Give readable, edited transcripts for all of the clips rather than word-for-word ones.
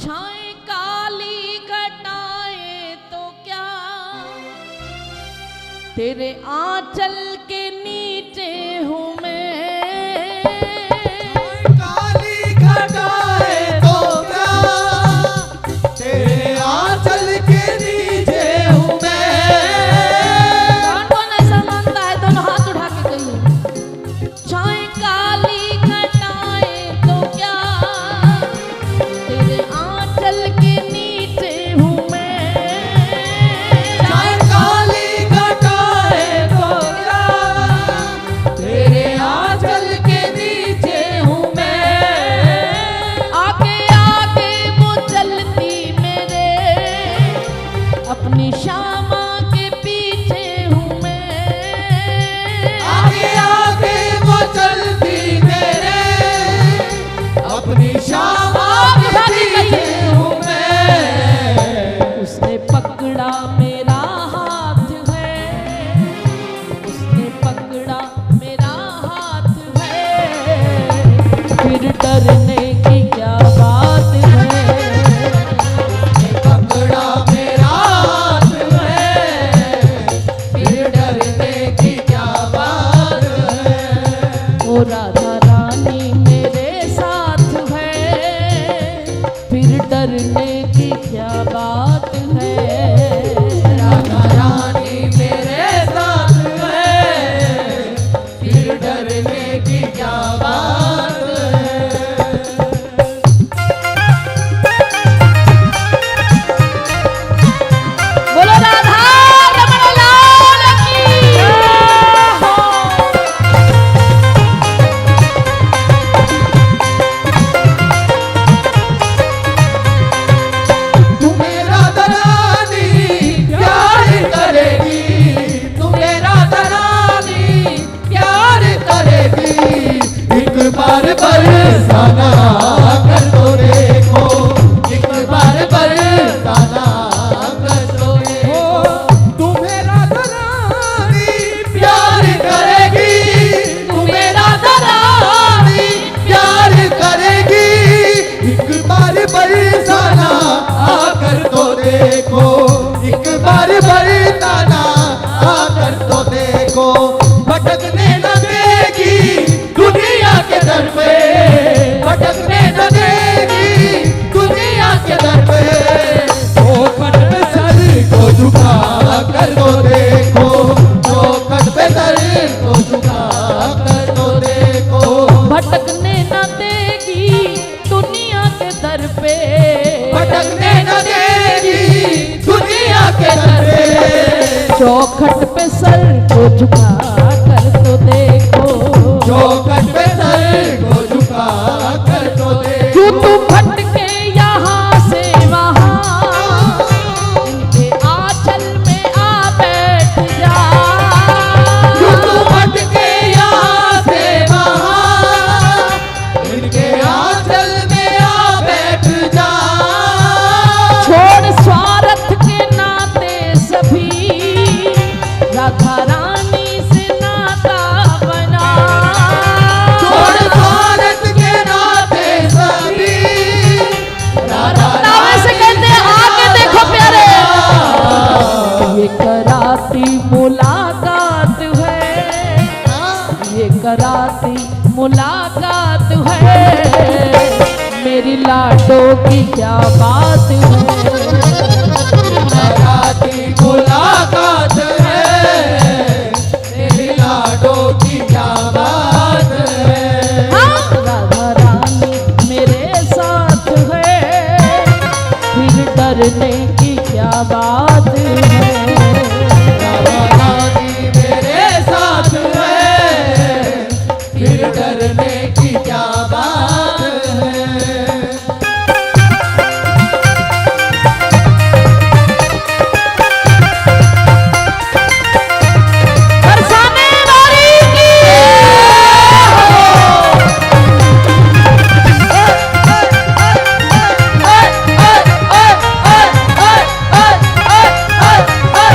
छाए काली घटाए तो क्या, तेरे आंचल के नीचे हूँ मैं। काली घटाए तो क्या, तेरे आंचल के नीचे हूँ मैं। कौन ऐसा मानता है? दोनों हाथ उठा के कहिए। छाए काली घटाए तो क्या, तेरे आंचल के नीचे हूँ मैं। छाए काली घटाए तो क्या, तेरे आंचल के नीचे हूँ मैं। आगे आगे वो चलती मेरे, अपनी श्यामा के पीछे हूँ मैं। आगे आगे वो चलती मेरे, अपनी श्यामा के पीछे हूँ मैं। उसने पकड़ा मेरा हाथ है, उसने पकड़ा मेरा हाथ है, फिर डरने की क्या बात है। पकड़ा मेरा हाथ है, फिर डरने की क्या बात है। ओ राधा रानी मेरे साथ है, फिर डरने की क्या बात है। राधा रानी मेरे साथ है, फिर डरने की क्या बात है। बोलो राधा रमण लाल की जय हो। तू मेरा दरानी प्यार करेगी, तू मेरा दरानी प्यार करेगी। एक बार बरसाना कर तो देखो, एक बार बरसाना कर तो देखो। तू मेरा दरानी प्यार करेगी, तू मेरा दरानी प्यार करेगी। एक बार बरसाना आकर तो देखो, एक बार बरसाना आकर तो देखो। भटकने न देगी दुनिया के दर पे, भटकने न देगी दुनिया के दर पे। चौखट पे सर को झुका कर तो देखो, चौखट पे सर को झुका कर तो देखो। भटकने न देगी दुनिया के दर पे, भटकने न देगी दुनिया के दर पे। चौखट पे सर को झुका कर तो देखो। चौखट पे सर को झुका कर तो देखो। क्यों तुम भटके यहाँ से वहाँ, इनके आंचल में आ बैठ जा। क्यों तू भटके यहाँ से वहाँ, इनके आंचल में आ बैठ जा। छोड़ स्वार्थ के नाते सभी, राधा रानी से नाता बना। छोड़ भारत के नाते सभी, राधा नावे से कहते हैं आगे देखो प्यारे, ये कराती मुलाकात है, ये कराती मुलाकात है, मेरी लाडो की क्या बात है। राती मुलाकात है, तेरी लाडो की क्या बात है। हाँ, राधा रानी मेरे साथ है, फिर डरने की क्या बात है। राधा रानी मेरे साथ है, फिर डरने की क्या बात है। बरसाने वाली की ओ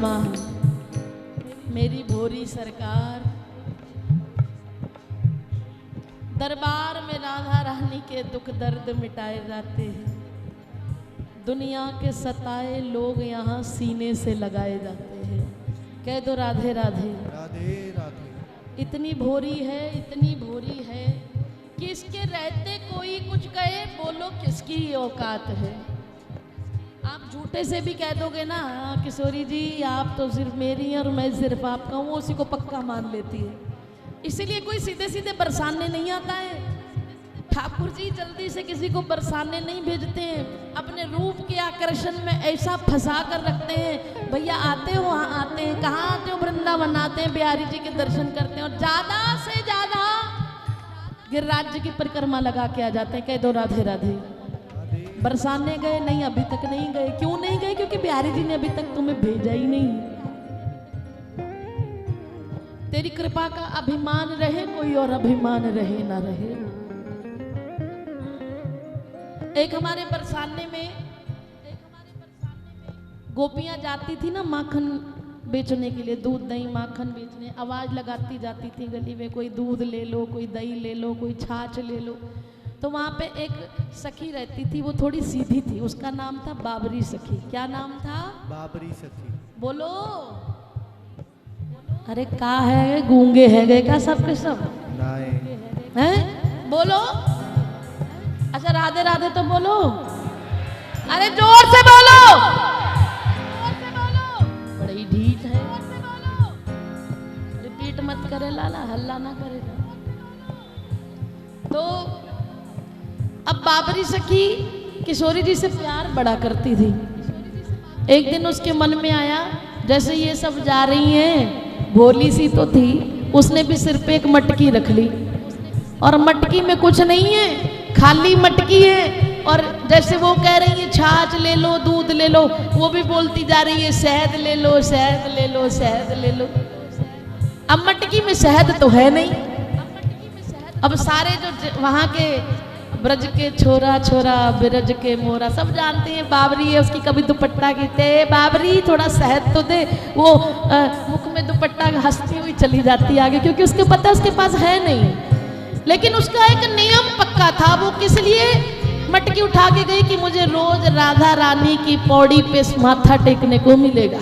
माँ, मेरी भोरी सरकार, दरबार में राधा रानी के दुख दर्द मिटाए जाते हैं। दुनिया के सताए लोग यहाँ सीने से लगाए जाते हैं। कह दो राधे राधे। राधे राधे। इतनी भोरी है, इतनी भोरी है कि इसके रहते कोई कुछ कहे, बोलो किसकी औकात है। आप झूठे से भी कह दोगे ना, किशोरी जी आप तो सिर्फ मेरी हैं और मैं सिर्फ आपका हूँ, वो उसी को पक्का मान लेती है। इसीलिए कोई सीधे सीधे बरसाने नहीं आता है। ठाकुर जी जल्दी से किसी को बरसाने नहीं भेजते हैं, अपने रूप के आकर्षण में ऐसा फंसा कर रखते हैं। भैया आते हो? हाँ आते हैं। कहाँ आते हो? वृंदावन आते हैं, बिहारी जी के दर्शन करते हैं और ज्यादा से ज्यादा गिरिराज जी की परिक्रमा लगा के आ जाते हैं। कह दो राधे राधे। बरसाने गए नहीं? अभी तक नहीं गए। क्यों नहीं गए? क्योंकि बिहारी जी ने अभी तक तुम्हें भेजा ही नहीं। तेरी कृपा का अभिमान रहे, कोई और अभिमान रहे ना रहे। एक हमारे बरसाने में गोपियां जाती थी ना माखन बेचने के लिए, दूध दही माखन बेचने, आवाज लगाती जाती थी गली में, कोई दूध ले लो, कोई दही ले लो, कोई छाछ ले लो। तो वहां पे एक सखी रहती थी, वो थोड़ी सीधी थी, उसका नाम था बाबरी सखी। क्या नाम था? बाबरी सखी। बोलो। अरे का है, गूंगे है गए क्या सब के सब? हैं? बोलो। अच्छा राधे राधे तो बोलो। अरे जोर से बोलो, जोर से बोलो। बड़ी ढीठ है। रिपीट मत करे लाला, हल्ला ना करेगा। तो अब बाबरी सखी किशोरी जी से प्यार बड़ा करती थी। एक दिन उसके मन में आया, जैसे ये सब जा रही हैं, भोली सी तो थी, उसने भी सिर पे एक मटकी रख ली और मटकी में कुछ नहीं है, खाली मटकी है। और जैसे वो कह रही है छाछ ले लो, दूध ले लो, वो भी बोलती जा रही है शहद ले लो, शहद ले लो, शहद ले लो। अब मटकी में शहद तो है नहीं। अब सारे जो वहां के ब्रज के छोरा छोरा, ब्रज के मोरा, सब जानते हैं बाबरी है, उसकी कभी दुपट्टा खींचते, बाबरी थोड़ा शहद तो दे, वो मुख में दुपट्टा हंसती हुई चली जाती आगे, क्योंकि उसके पता उसके पास है नहीं। लेकिन उसका एक नियम पक्का था। वो किस लिए मटकी उठा के गई कि मुझे रोज राधा रानी की पौड़ी पे माथा टेकने को मिलेगा,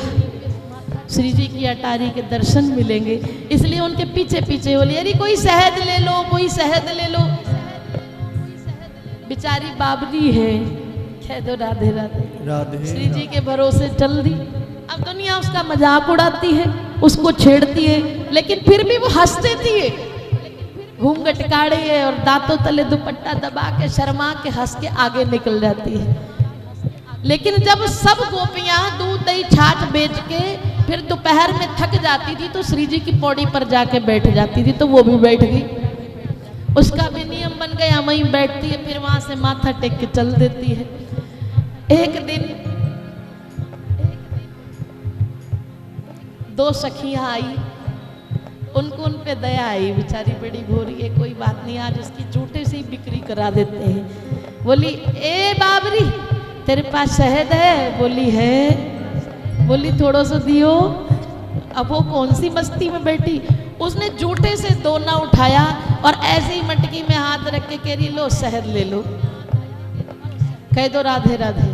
श्री जी की अटारी के दर्शन मिलेंगे। इसलिए उनके पीछे पीछे बोली, अरे कोई शहद ले लो, कोई शहद ले लो। बेचारी बाबरी है, कह दो राधे राधे। राधे श्री जी के भरोसे चल दी। अब दुनिया उसका मजाक उड़ाती है, उसको छेड़ती है, लेकिन फिर भी वो हंस देती है। घूंघट काढ़े है और दांतों तले दुपट्टा दबा के शर्मा के हंस के आगे निकल जाती है। लेकिन जब सब गोपियां दूध दही छाछ बेच के फिर दोपहर में थक जाती थी, तो श्री जी की पौड़ी पर जाके बैठ जाती थी, तो वो भी बैठ गई। उसका भी नियम बन गया, वहीं बैठती है, फिर वहां से माथा टेक के चल देती है। एक दिन दो सखियां आई, उनको उन पे दया आई, बेचारी बड़ी भोरी है, कोई बात नहीं, आज उसकी झूठे से ही बिक्री करा देते हैं। बोली ए बाबरी तेरे पास शहद है? बोली है। बोली थोड़ा सा दियो। अब वो कौन सी मस्ती में बैठी, उसने जूठे से दोना उठाया और ऐसे ही मटकी में हाथ रख के कह रही लो शहद ले लो। कह दो राधे राधे।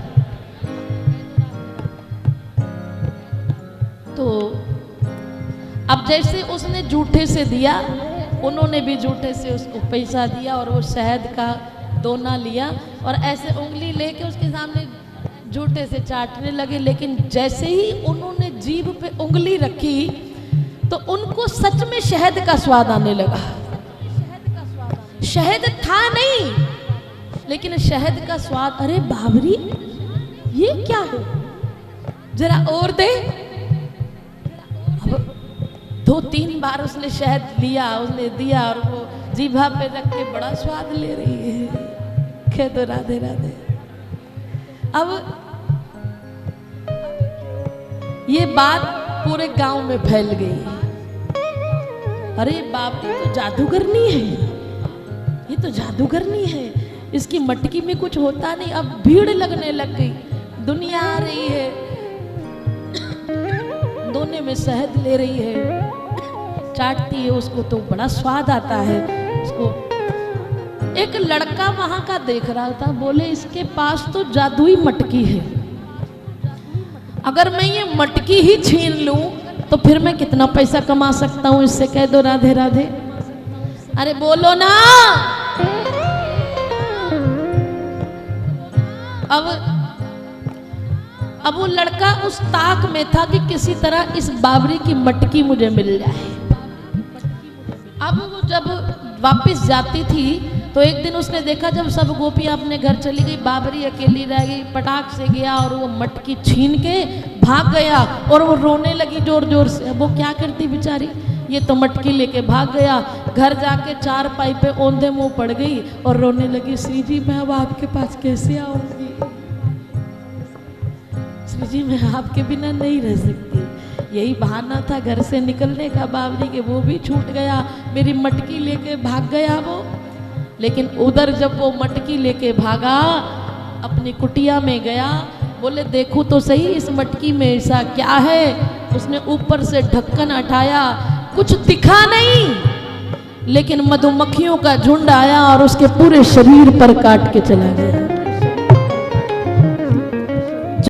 तो अब जैसे उसने जूठे से दिया, उन्होंने भी जूठे से उसको पैसा दिया और वो शहद का दोना लिया और ऐसे उंगली लेके उसके सामने जूठे से चाटने लगे। लेकिन जैसे ही उन्होंने जीभ पे उंगली रखी तो उनको सच में शहद का स्वाद आने लगा। शहद था नहीं, लेकिन शहद का स्वाद। अरे बाबरी ये क्या है, जरा और दे। अब 2-3 बार उसने शहद लिया, उसने दिया और वो जीभा पे रख के बड़ा स्वाद ले रही है। कह दो राधे राधे। अब ये बात पूरे गांव में फैल गई। अरे बाप रे तो जादूगरनी है, ये तो जादूगरनी है, इसकी मटकी में कुछ होता नहीं। अब भीड़ लगने लग गई, दुनिया आ रही है। में शहद ले रही है, चाटती है उसको तो बड़ा स्वाद आता है उसको। एक लड़का वहां का देख रहा था, बोले इसके पास तो जादुई मटकी है, अगर मैं ये मटकी ही छीन लूं तो फिर मैं कितना पैसा कमा सकता हूं, इससे कह दो राधे राधे। अरे बोलो ना। अब वो लड़का उस ताक में था कि किसी तरह इस बाबरी की मटकी मुझे मिल जाए। अब वो जब वापस जाती थी तो एक दिन उसने देखा जब सब गोपियां अपने घर चली गई, बाबरी अकेली रह गई। पटाख से गया और वो मटकी छीन के भाग गया और वो रोने लगी जोर जोर से। अब वो क्या करती बेचारी, ये तो मटकी लेके भाग गया। घर जाके चारपाई पे औंधे मुंह पड़ गई और रोने लगी, श्री जी मैं अब आपके पास कैसे आऊंगी, श्री जी मैं आपके बिना नहीं रह सकती। यही बहाना था घर से निकलने का बाबरी के, वो भी छूट गया, मेरी मटकी लेके भाग गया वो। लेकिन उधर जब वो मटकी लेके भागा, अपनी कुटिया में गया, बोले देखूं तो सही इस मटकी में ऐसा क्या है। उसने ऊपर से ढक्कन हटाया, कुछ दिखा नहीं, लेकिन मधुमक्खियों का झुंड आया और उसके पूरे शरीर पर काट के चला गया।